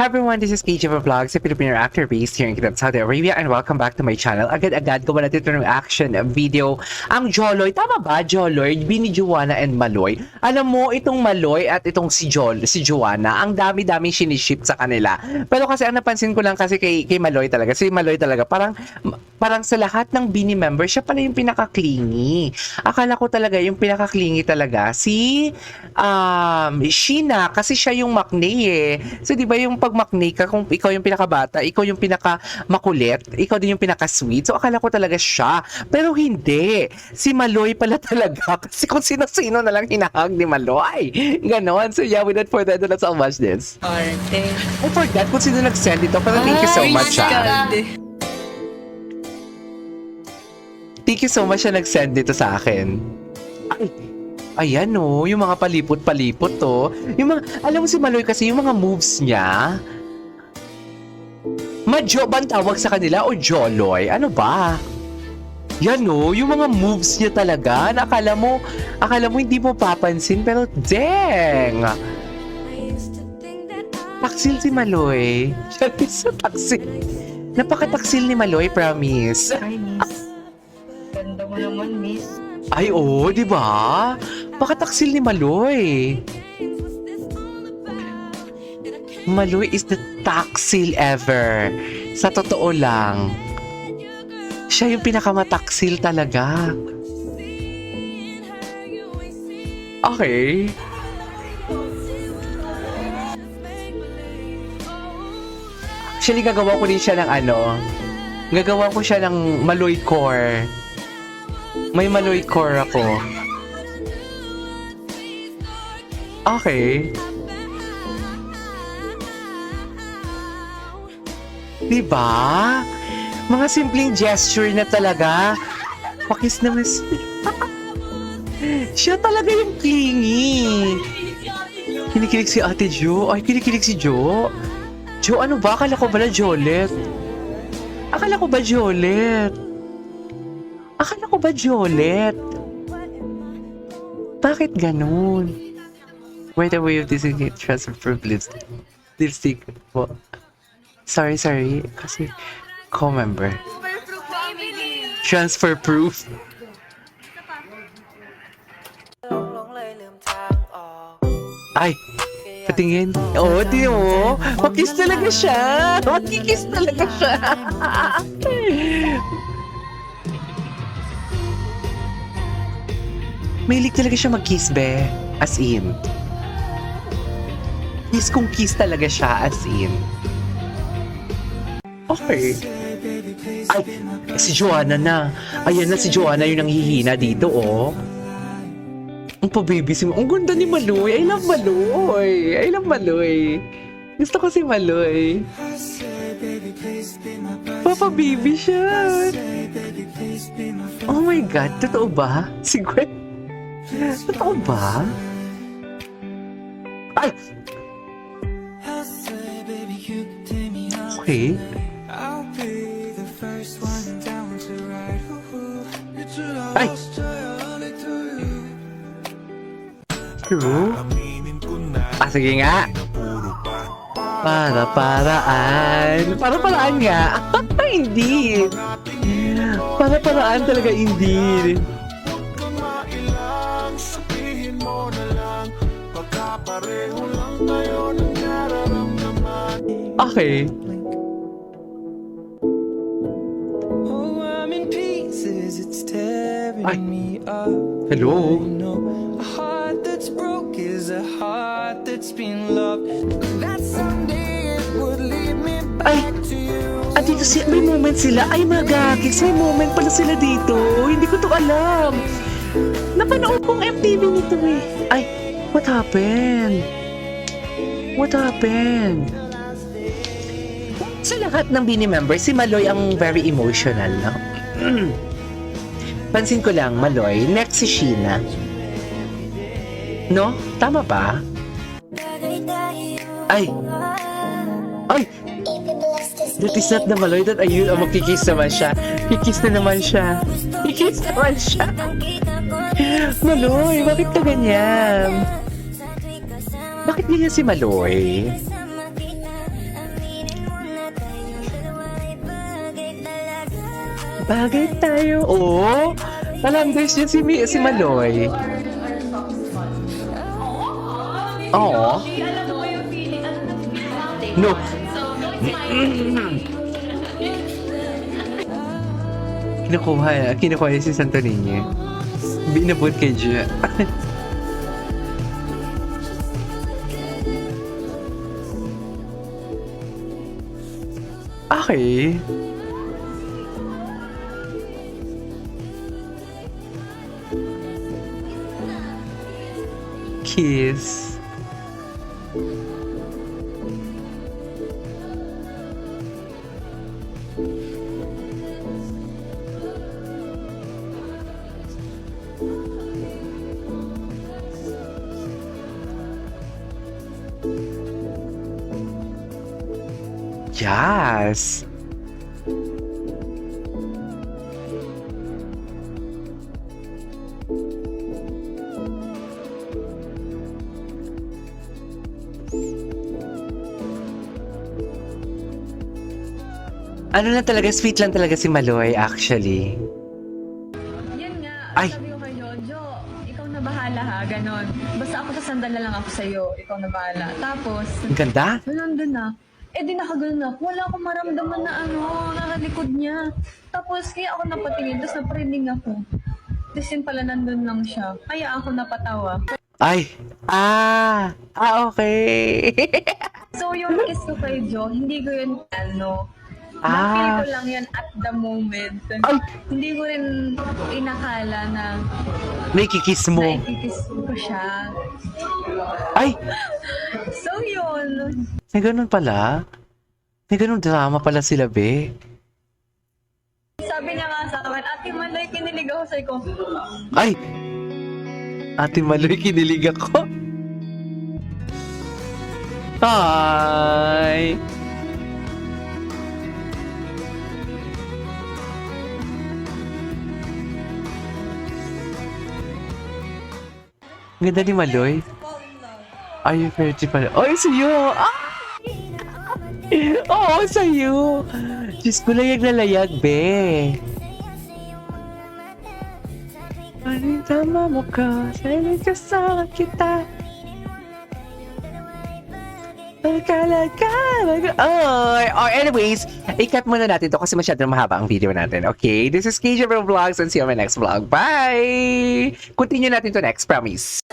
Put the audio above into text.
Hi everyone, this is KJ Vlogs, a Filipino actor based here in Kuwait, Saudi Arabia, and welcome back to my channel. Agad-agad gawa natin ito ng action video. Ang Joloy, tama ba Joloy? Bini Joanna and Maloy. Alam mo, itong Maloy at itong si Joanna, ang dami-daming siniship sa kanila. Pero kasi ang napansin ko lang kasi kay Maloy talaga, si Maloy talaga, parang sa lahat ng Bini members, siya pala yung pinaka-clingy. Akala ko talaga yung pinaka-clingy talaga si Sheena, kasi siya yung maknay eh. So di ba yung pag maknay ka, kung ikaw yung pinakabata, ikaw yung pinaka-makulit, ikaw din yung pinaka-sweet. So akala ko talaga siya. Pero hindi. Si Maloy pala talaga. Kasi kung sino-sino na lang hinahag ni Maloy. Ganon. So yeah, without further ado, let's all watch this. Arte. I forgot kung sino nag-send ito. Pero thank you so much siya. Thank you so much siya nag-send dito sa akin. Ay, ayan o, yung mga palipot-palipot to. Yung mga, alam mo si Maloy kasi yung mga moves niya, Majo ba ang tawag sa kanila o Joloy? Ano ba? Yan o, yung mga moves niya talaga, na akala mo hindi mo papansin, pero dang! Taksil si Maloy. Taksil. Napakataksil ni Maloy, promise. Ay, miss. Ganda mo naman, miss. Ay, oo, di ba? Pakataksil ni Maloy. Maloy is the taksil ever. Sa totoo lang. Siya yung pinakamataksil talaga. Okay. Actually, gagawa ko din siya ng Gagawa ko siya ng Maloy core. May Maloy core ako. Okay. Diba? Mga simpleng gesture na talaga. Pakis naman siya talaga yung clingy. Kinikilig si Ate Jo. Ay, kinikilig si Jo. Jo, ano ba? Akala ko ba na Jolet? Akala ko ba Jolet? Akala ko ba Jolet? Bakit ganun? Wait a way of disengage transfer privilege. Lipstick po. Sorry. Kasi co-member. Transfer proof. Ay! Patingin. Oo, di mo. Makis talaga siya. Makikis talaga siya. Mahilig talaga siya mag-kiss, be. As in. Kiss kung kiss talaga siya, as in. Okay. Ay, si Joanna na. Ayan na si Joanna yung nanghihina dito, oh. Ang pa-baby si Ang ganda ni Maloy. I love Maloy. Gusto ko si Maloy. Papa-baby siya. Oh my God, totoo ba? Si Gwen. Totoo ba? Ay! Okay. Ay! True? Sige nga. Para-paraan. Para-paraan nga. Hindi. Para-paraan talaga, hindi. Okay. Ay. Hello. A heart that's broke is a heart that's been loved. That someday it would lead me Ay. back to you. Dito may moment sila. Ay, magagis. May moment pala sila dito. Hindi ko to alam. Napanood kong MTV nito eh. Ay, what happened? Sa lahat ng Bini members, si Maloy ang very emotional, no? Pansin ko lang, Maloy, next si Sheena. No? Tama ba? Ay! That is not the Maloy that ayun, magkikiss naman siya. Kikiss na naman siya. Maloy, bakit ka ganyan? Bakit ganyan si Maloy? Bagay tayo. Oo. Talanggers niya si Maloy. Oo. Alam mo yung feeling, No. Kinukuha niya si Santo Niño. Binabot kay Gia. Okay. Kiss. Yes. Ano lang talaga, sweet lang talaga si Maloy actually. Yun nga, Ay. sabi ko kay Jojo, ikaw na bahala ha, ganon. Basta ako sasandal na lang ako sa'yo, ikaw na bahala. Tapos, Ang ganda. nandun na. Eh di nakaganon ako, wala akong maramdaman na nakalikod niya. Tapos kaya ako napatingin, tapos naprining ako. Tapos yun pala nandun lang siya. Kaya ako napatawa. Ay. Okay. So yung kiss ko kay Jo, hindi ko yun Ah. na-feel ko lang yan at the moment. Ay. Hindi ko rin inakala na Nakikiss mo. naikikiss ko siya. Ay. So yun. May ganun pala. May ganun drama pala sila, be. Sabi niya nga sa akin, Ate Maloy, kinilig ako sa'yo ko. Ay! Ate Maloy, kinilig ako. Hi! Ganda ni Maloy. Are you ready pala? Ay, sa'yo! Ah! Oo, sa'yo! Diyos ko, layag, be. Ano tama mo ka? Sa'yo ka sa kita. Anyways, i-cut muna natin to kasi masyadong mahaba ang video natin. Okay? This is KJ Vlogs and see you on my next vlog. Bye! Continue natin to next, promise.